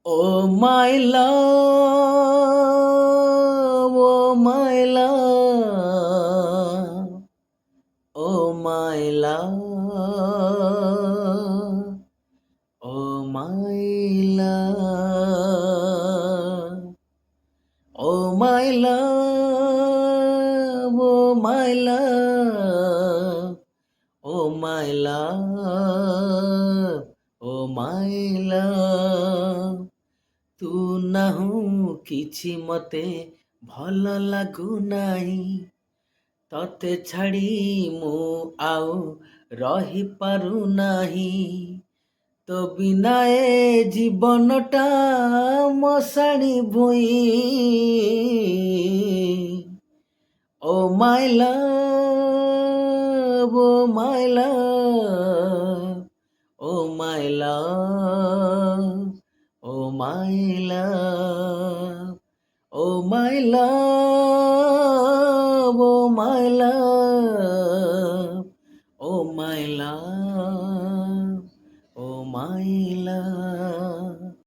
Oh my love, oh my love, oh my love, oh my love, oh my love, oh my love, oh my love, oh my love. ତୁ ନାହୁଁ କିଛି ମତେ ଭଲ ଲାଗୁନାହିଁ, ତତେ ଛାଡ଼ି ମୁଁ ଆଉ ରହିପାରୁନାହିଁ। ତୋ ବିନା ଏ ଜୀବନଟା ମଶାଣି ଭୁଇଁ। Oh my love, oh my love, oh my love, oh my love, oh my love, oh my love, oh my love, oh my love.